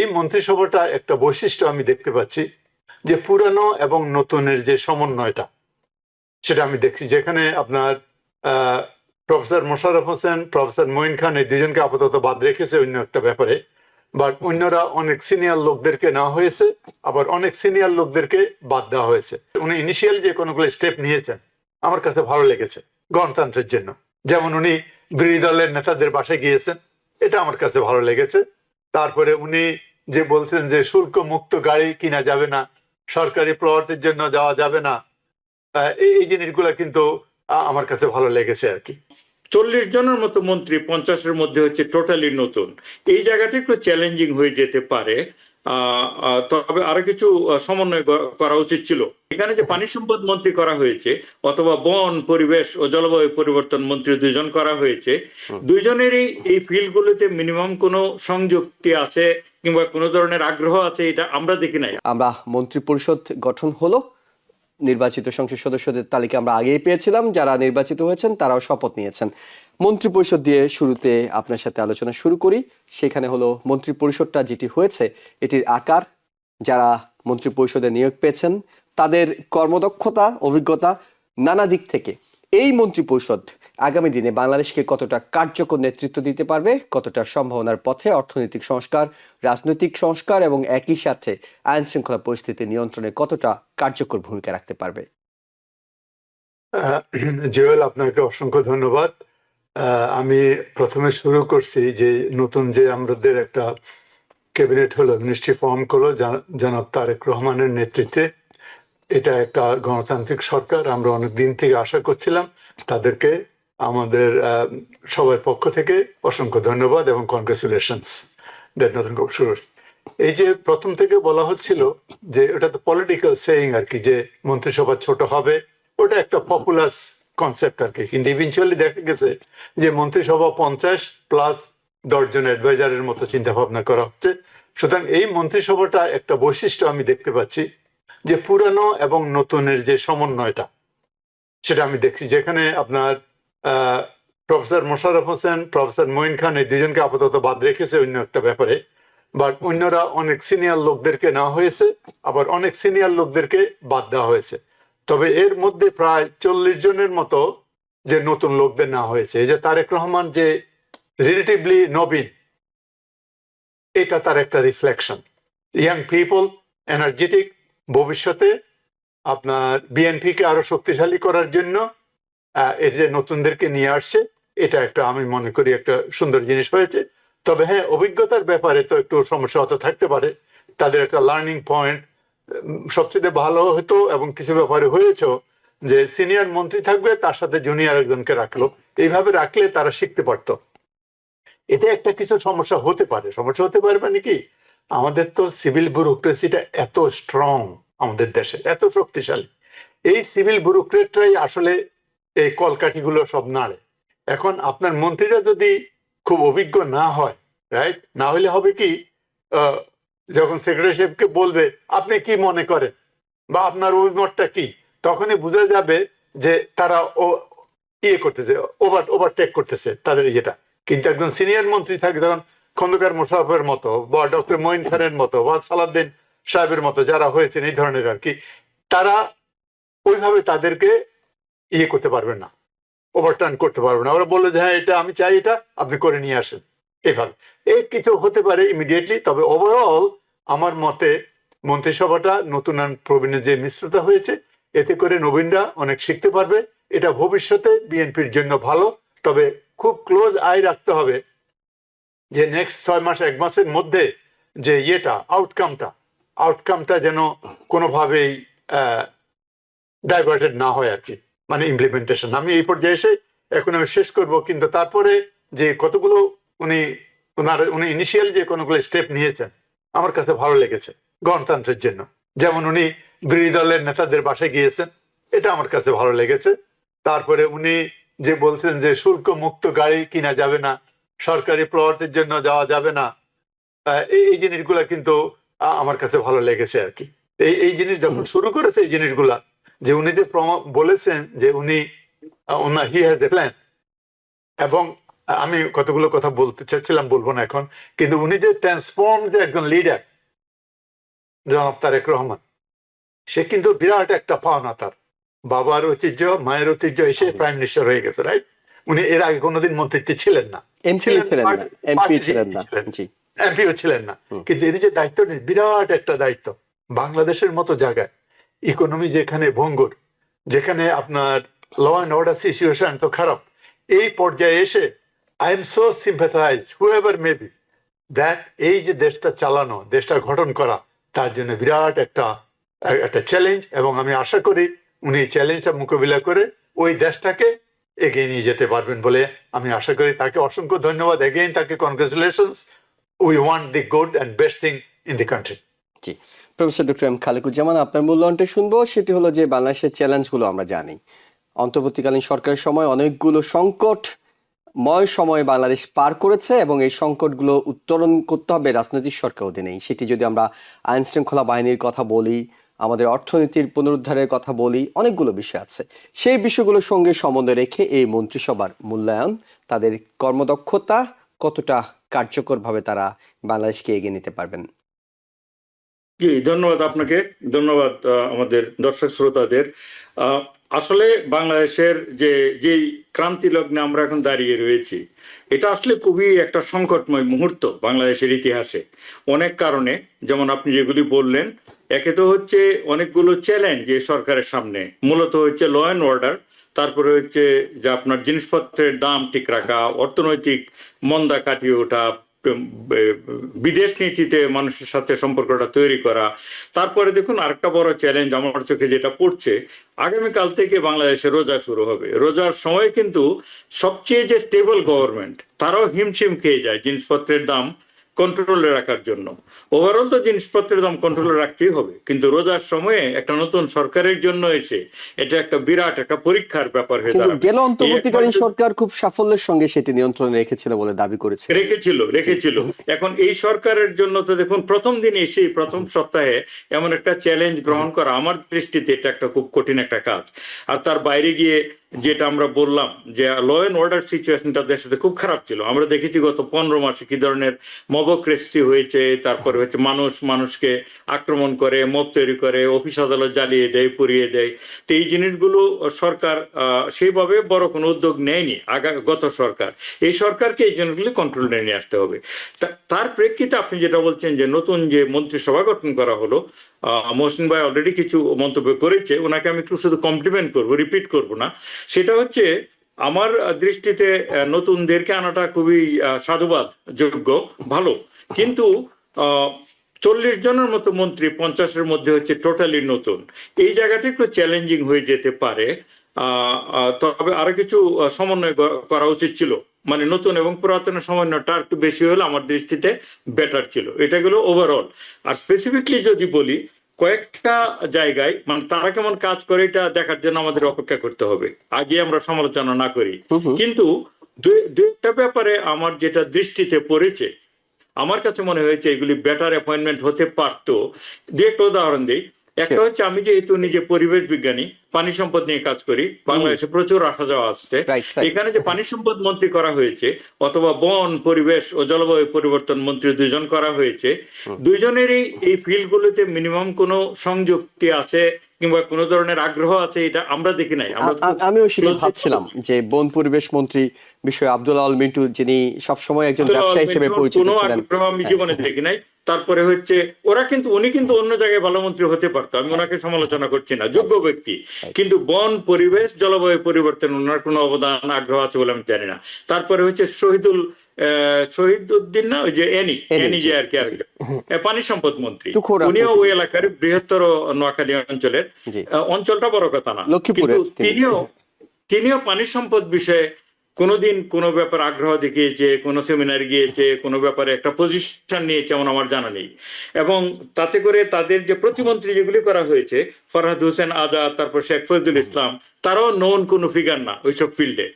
এই মন্ত্রিসভাটা একটা বৈশিষ্ট্য আমি দেখতে পাচ্ছি যে পুরানো এবং নতুনের যে সমন্বয়টা সেটা আমি দেখছি, যেখানে আপনার প্রফেসর মোশাররফ হোসেন, প্রফেসর মঈন খান এই দুজনকে আপাতত বাদ রেখেছে অন্য একটা ব্যাপারে, বাট অন্যরা অনেক সিনিয়র লোকদেরকে নেওয়া হয়েছে, আবার অনেক সিনিয়র লোকদেরকে বাদ দেওয়া হয়েছে। উনি ইনিশিয়াল যে কোনোগুলো স্টেপ নিয়েছেন আমার কাছে ভালো লেগেছে গণতন্ত্রের জন্য। যেমন উনি বিরোধী দলের নেতাদের বাসায় গিয়েছেন, এটা আমার কাছে ভালো লেগেছে। তারপরে উনি যে বলছেন যে শুল্ক মুক্ত গাড়ি কিনা যাবে না, সরকারি প্লটের জন্য যাওয়া যাবে না, এই জিনিসগুলো কিন্তু আমার কাছে ভালো লেগেছে আর কি। 40 জনের মতো মন্ত্রী 50-এর মধ্যে হচ্ছে টোটালি নতুন, এই জায়গাটা একটু চ্যালেঞ্জিং হয়ে যেতে পারে। তবে আরো কিছু সমন্বয় করা উচিত ছিল। এখানে যে পানি সম্পদ মন্ত্রী করা হয়েছে অথবা বন, পরিবেশ ও জলবায়ু পরিবর্তন মন্ত্রী দুইজন করা হয়েছে, দুইজনেরই এই ফিল্ডগুলোতে মিনিমাম কোনো সংযুক্তি আছে কিংবা কোনো ধরনের আগ্রহ আছে, এটা আমরা দেখি নাই। আমরা মন্ত্রী পরিষদ গঠন হলো, নির্বাচিত সংসদ সদস্যদের তালিকা আমরা আগেই পেয়েছিলাম, যারা নির্বাচিত হয়েছেন তারাও শপথ নিয়েছেন। মন্ত্রী পরিষদ দিয়ে শুরুতে আপনার সাথে আলোচনা শুরু করি। সেখানে হলো মন্ত্রী পরিষদটা যেটি হয়েছে এটির আকার, যারা মন্ত্রী পরিষদে নিয়োগ পেয়েছেন তাদের কর্মদক্ষতা, অভিজ্ঞতা নানা দিক থেকে এই মন্ত্রী পরিষদ আগামী দিনে বাংলাদেশকে কতটা কার্যকর নেতৃত্ব দিতে পারবে, কতটা সম্ভাবনার পথে অর্থনৈতিক সংস্কার, রাজনৈতিক সংস্কার এবং একই সাথে আইন শৃঙ্খলা পরিস্থিতি নিয়ন্ত্রণে কতটা কার্যকর ভূমিকা রাখতে পারবে। জুয়েল, আপনাকে অসংখ্য ধন্যবাদ। আমি প্রথমে শুরু করছি যে নতুন যে আমাদের একটা ক্যাবিনেট হলো, মিনিস্ট্রি ফর্ম করলো জনাব তারেক রহমানের নেতৃত্বে। এটা একটা গণতান্ত্রিক সরকার, আমরা অনেক দিন থেকে আশা করছিলাম। তাদেরকে আমাদের সবার পক্ষ থেকে অসংখ্য ধন্যবাদ এবং কনগ্রেচুলেশনস। নতুন শুরু। এই যে প্রথম থেকে বলা হচ্ছিল যে ওটা তো পলিটিক্যাল সেইং আর কি, যে মন্ত্রিসভা ছোট হবে, ওটা একটা পপুলার কনসেপ্ট আর কি, কিন্তু ইভেনচুয়ালি দেখা গেছে যে মন্ত্রিসভা 50 প্লাস 10 জন অ্যাডভাইজারের মতো চিন্তা ভাবনা করা হচ্ছে। সুতরাং এই মন্ত্রিসভাটা একটা বৈশিষ্ট্য আমি দেখতে পাচ্ছি যে পুরানো এবং নতুনের যে সমন্বয়টা সেটা আমি দেখছি, যেখানে আপনার প্রফেসর মোশাররফ হোসেন, প্রফেসর মঈন খান এই দুজনকে আপাতত বাদ রেখেছে অন্য একটা ব্যাপারে, বাট অন্যরা অনেক সিনিয়র লোকদেরকে নেওয়া হয়েছে, আবার অনেক সিনিয়র লোকদেরকে বাদ দেওয়া হয়েছে। তবে এর মধ্যে প্রায় 40 জনের মতো যে নতুন লোকদের নেওয়া হয়েছে। এই যে তারেক রহমান যে রিলেটিভলি নবীন, এটা তার একটা রিফ্লেকশন। ইয়াং পিপল, এনার্জেটিক, ভবিষ্যতে আপনার বিএনপিকে আরো শক্তিশালী করার জন্য এই যে নতুনদেরকে নিয়ে আসছে, এটা একটা আমি মনে করি একটা সুন্দর জিনিস হয়েছে। তবে হ্যাঁ, অভিজ্ঞতার ব্যাপারে তো একটু সমস্যা হতে থাকতে পারে। তাদের একটা লার্নিং পয়েন্ট সবচেয়ে ভালো হতো এবং কিছু ব্যাপারে হয়েছে যে সিনিয়র মন্ত্রী থাকবে, তার সাথে জুনিয়র একজনকে রাখলো, এইভাবে রাখলে তারা শিখতে পারতো। এতে একটা কিছু সমস্যা হতে পারে। সমস্যা হতে পারে মানে কি, আমাদের তো সিভিল ব্যুরোক্রেসিটা এত স্ট্রং, আমাদের দেশে এত শক্তিশালী, এই সিভিল ব্যুরোক্রেটরাই আসলে এই কলকাঠিগুলো সব নাড়ে। এখন আপনার মন্ত্রীরা যদি খুব অভিজ্ঞ না হয়, রাইট, না হলে হবে কি, যখন সেক্রেটারি সাহেবকে বলবে আপনি কি মনে করেন বা আপনার অভিমতটা কি, তখনই বোঝা যাবে যে তারা ইয়ে করতেছে, ওভারটেক করতেছে তাদের ইয়েটা। কিন্তু একজন সিনিয়র মন্ত্রী থাকে, যখন খন্দকার মোশাররফের মতো বা ডক্টর মঈন খানের মতো বা সালাউদ্দিন সাহেবের মতো যারা হয়েছেন এই ধরনের আর কি, তারা ওইভাবে তাদেরকে ইয়ে করতে পারবেন না, ওভারটার্ন করতে পারবে না। ওরা বললো যে হ্যাঁ এটা আমি চাই, এটা আপনি করে নিয়ে আসেন, এইভাবে এই কিছু হতে পারে ইমিডিয়েটলি। তবে ওভারঅল আমার মতে মন্ত্রিসভাটা নতুন প্রবীণের যে মিশ্রতা হয়েছে, এতে করে নবীনরা অনেক শিখতে পারবে। এটা ভবিষ্যতে বিএনপির জন্য ভালো। তবে খুব ক্লোজ আই রাখতে হবে যে নেক্সট 6 মাস 1 মাসের মধ্যে যে ইয়েটা আউটকামটা যেন কোনোভাবেই ডাইভার্টেড না হয় আর কি, মানে ইমপ্লিমেন্টেশন। আমি এই পর্যায়ে এসে এখন আমি শেষ করব, কিন্তু তারপরে যে কতগুলো উনি ইনিশিয়াল যে কোনোগুলো স্টেপ নিয়েছেন আমার কাছে ভালো লেগেছে গণতন্ত্রের জন্য। যেমন উনি বিরোধী দলের নেতাদের বাসায় গিয়েছেন, এটা আমার কাছে ভালো লেগেছে। তারপরে উনি যে বলছেন যে শুল্ক মুক্ত গাড়ি কিনা যাবে না, সরকারি প্লটের জন্য যাওয়া যাবে না, এই জিনিসগুলা কিন্তু আমার কাছে ভালো লেগেছে আর কি। এই জিনিস যখন শুরু করেছে এই জিনিসগুলা, যে উনি যে বলেছেন যে উনি হি হ্যাজ এ প্ল্যান, এবং আমি কতগুলো কথা বলতে চাচ্ছিলাম, বলবো না এখন, কিন্তু উনি যে ট্রান্সফর্ম যে একজন লিডার জনাব তারেক রহমান, সে কিন্তু বিরাট একটা পাওনা তার। বাবার ঐতিহ্য, মায়ের ঐতিহ্য এসে প্রাইম মিনিস্টার হয়ে গেছে, রাইট? উনি এর আগে কোনোদিন মন্ত্রিত্বে ছিলেন না, এমপি ছিলেন না, এমপি ছিলেন না, জি, এমপিও ছিলেন না, কিন্তু এর যে দায়িত্ব, বিরাট একটা দায়িত্ব। বাংলাদেশের মতো জায়গায় ইকোনমি যেখানে ভঙ্গুর, যেখানে আপনার ল অ্যান্ড অর্ডার সিচুয়েশন তো খারাপ, এই পর্যায়ে এসে I am so sympathize however maybe that এই যে দেশটা চালানো, দেশটা গঠন করা, তার জন্য বিরাট একটা চ্যালেঞ্জ। এবং আমি আশা করি উনি চ্যালেঞ্জটা মোকাবিলা করে ওই দেশটাকে এগিয়ে নিয়ে যেতে পারবেন বলে আমি আশা করি। তাকে অসংখ্য ধন্যবাদ, এগেইন তাকে congratulations. We want the good and best thing in the country. জি, প্রফেসর ডক্টর এম খালেকুজ্জামান, আপনার মূল্যায়নটা শুনবো। সেটি হলো যে বাংলাদেশের চ্যালেঞ্জগুলো আমরা জানি, অন্তর্বর্তীকালীন সরকারের সময় অনেকগুলো সংকটময় সময় বাংলাদেশ পার করেছে এবং এই সংকটগুলো উত্তরণ করতে হবে রাজনৈতিক সরকার অধীনেই। সেটি যদি আমরা আইন শৃঙ্খলা বাহিনীর কথা বলি, আমাদের অর্থনীতির পুনরুদ্ধারের কথা বলি, অনেকগুলো বিষয় আছে। সেই বিষয়গুলোর সঙ্গে সমন্বয় রেখে এই মন্ত্রিসভার মূল্যায়ন, তাদের কর্মদক্ষতা কতটা কার্যকরভাবে তারা বাংলাদেশকে এগিয়ে নিতে পারবেন। জি, ধন্যবাদ আপনাকে, ধন্যবাদ আমাদের দর্শক শ্রোতাদের। আসলে বাংলাদেশের যেই ক্রান্তি লগ্নে আমরা এখন দাঁড়িয়ে রয়েছি, এটা আসলে খুবই একটা সংকটময় মুহূর্ত বাংলাদেশের ইতিহাসে, অনেক কারণে। যেমন আপনি যেগুলি বললেন, একে তো হচ্ছে অনেকগুলো চ্যালেঞ্জ এই সরকারের সামনে, মূলত হচ্ছে ল অ্যান্ড অর্ডার, তারপরে হচ্ছে যে আপনার জিনিসপত্রের দাম ঠিক রাখা, অর্থনৈতিক মন্দা কাটিয়ে ওঠা, বিদেশ নীতিতে মানুষের সাথে সম্পর্কটা তৈরি করা। তারপরে দেখুন আরেকটা বড় চ্যালেঞ্জ আমার চোখে যেটা পড়ছে, আগামীকাল থেকে বাংলাদেশে রোজা শুরু হবে। রোজার সময় কিন্তু সবচেয়ে যে স্টেবল গভর্নমেন্ট, তারাও হিমশিম খেয়ে যায় জিনিসপত্রের দাম কন্ট্রোলে রাখার জন্য। ওভারঅল তো জিনিসপত্রের দাম কন্ট্রোলে রাখতেই হবে, কিন্তু রোজার সময়ে একটা নতুন সরকারের জন্য এসে এটা একটা বিরাট একটা পরীক্ষার ব্যাপার হয়ে দাঁড়াবে। গেল অন্তর্বর্তীকালীন সরকার খুব সাফল্যের সঙ্গে সেটি নিয়ন্ত্রণে রেখেছিল বলে দাবি করেছে, রেখেছিল। এখন এই সরকারের জন্য তো দেখুন প্রথম দিনে এসেই প্রথম সপ্তাহে এমন একটা চ্যালেঞ্জ গ্রহণ করা আমার দৃষ্টিতে এটা একটা খুব কঠিন একটা কাজ। আর তার বাইরে গিয়ে যেটা আমরা বললাম যে ল অ্যান্ড অর্ডার সিচুয়েশনটা দেশের খুব খারাপ ছিল। আমরা দেখেছি গত 15 মাসে কি ধরনের মবক্রেসি হয়েছে, তারপরে হচ্ছে মানুষকে আক্রমণ করে, মব তৈরি করে, অফিস আদালত জ্বালিয়ে দেয়, পুড়িয়ে দেয়। তো এই জিনিসগুলো সরকার সেইভাবে বড় কোনো উদ্যোগ নেয়নি গত সরকার। এই সরকারকে এই জিনিসগুলি কন্ট্রোলে নিয়ে আসতে হবে। তার প্রেক্ষিতে আপনি যেটা বলছেন যে নতুন যে মন্ত্রিসভা গঠন করা হলো, মহসিন ভাই অলরেডি কিছু মন্তব্য করেছে, ওনাকে আমি একটু শুধু কমপ্লিমেন্ট করবো, রিপিট করবো না। সেটা হচ্ছে আমার দৃষ্টিতে নতুনদেরকে আনাটা খুবই সাধুবাদ যোগ্য, ভালো। কিন্তু 40 জনের মতো মন্ত্রী 50-এর মধ্যে হচ্ছে টোটালি নতুন, এই জায়গাটা একটু চ্যালেঞ্জিং হয়ে যেতে পারে। তবে আরো কিছু সমন্বয় করা উচিত ছিল, মানে নতুন এবং পুরাতনের সমন্বয়টা একটু বেশি হলে আমার দৃষ্টিতে বেটার ছিল। এটা গেল ওভারঅল। আর স্পেসিফিকলি যদি বলি, কয়েকটা জায়গায় মানে তারা কেমন কাজ করে এটা দেখার জন্য আমাদের অপেক্ষা করতে হবে, আগে আমরা সমালোচনা না করি। কিন্তু দুইটা ব্যাপারে আমার যেটা দৃষ্টিতে পড়েছে, আমার কাছে মনে হয়েছে এগুলি বেটার অ্যাপয়েন্টমেন্ট হতে পারতো। দু একটা উদাহরণ দিই। একটা হচ্ছে, আমি যেহেতু নিজে পরিবেশ বিজ্ঞানী, পানি সম্পদ নিয়ে কাজ করি, বাংলাদেশে প্রচুর আসা যাওয়া আসছে। এখানে যে পানি সম্পদ মন্ত্রী করা হয়েছে অথবা বন, পরিবেশ ও জলবায়ু পরিবর্তন মন্ত্রী 2 জন করা হয়েছে, 2 জনেরই এই ফিল্ডগুলোতে মিনিমাম কোনো সংযুক্তি আছে কিংবা কোনো ধরনের আগ্রহ আছে, এটা আমরা দেখি নাই। আমিও সেটা ভাবছিলাম যে বন পরিবেশ মন্ত্রী বিষয়ে আব্দুল আল মিন্টু, যিনি সবসময় একজন ব্যবসায়ী হিসেবে পরিচিত ছিলেন, কোনো আগ্রহ আমি জীবনে দেখি নাই। তারপরে হচ্ছে উনি কিন্তু অন্য জায়গায় ভালো মন্ত্রী হতে পারতো, আমি ওনাকে সমালোচনা করছি না, যোগ্য ব্যক্তি। কিন্তু বন, পরিবেশ, জলবায়ু পরিবর্তন ওনার কোনো অবদান, আগ্রহ আছে বলে আমি জানি না। তারপরে হচ্ছে শহীদউদ্দিন না, ওই যে এনি যে আর কি আরেকজন পানি সম্পদ মন্ত্রী, উনিও ওই এলাকার বৃহত্তর নোয়াখালী অঞ্চলটা বড় কথা না, কিন্তু তিনিও পানি সম্পদ বিষয়ে কোনোদিন কোনো ব্যাপার আগ্রহ দেখিয়েছে, কোনো সেমিনার গিয়েছে, কোনো ব্যাপারে একটা পজিশন নিয়েছে এমন আমার জানা নেই। এবং তাতে করে তাদের যে প্রতিমন্ত্রী যেগুলি করা হয়েছে, ফরহাদ হোসেন আজাদ, তারপর শেখ ফজলুল ইসলাম, তারাও নন কোনো ফিগার না ওইসব ফিল্ডে।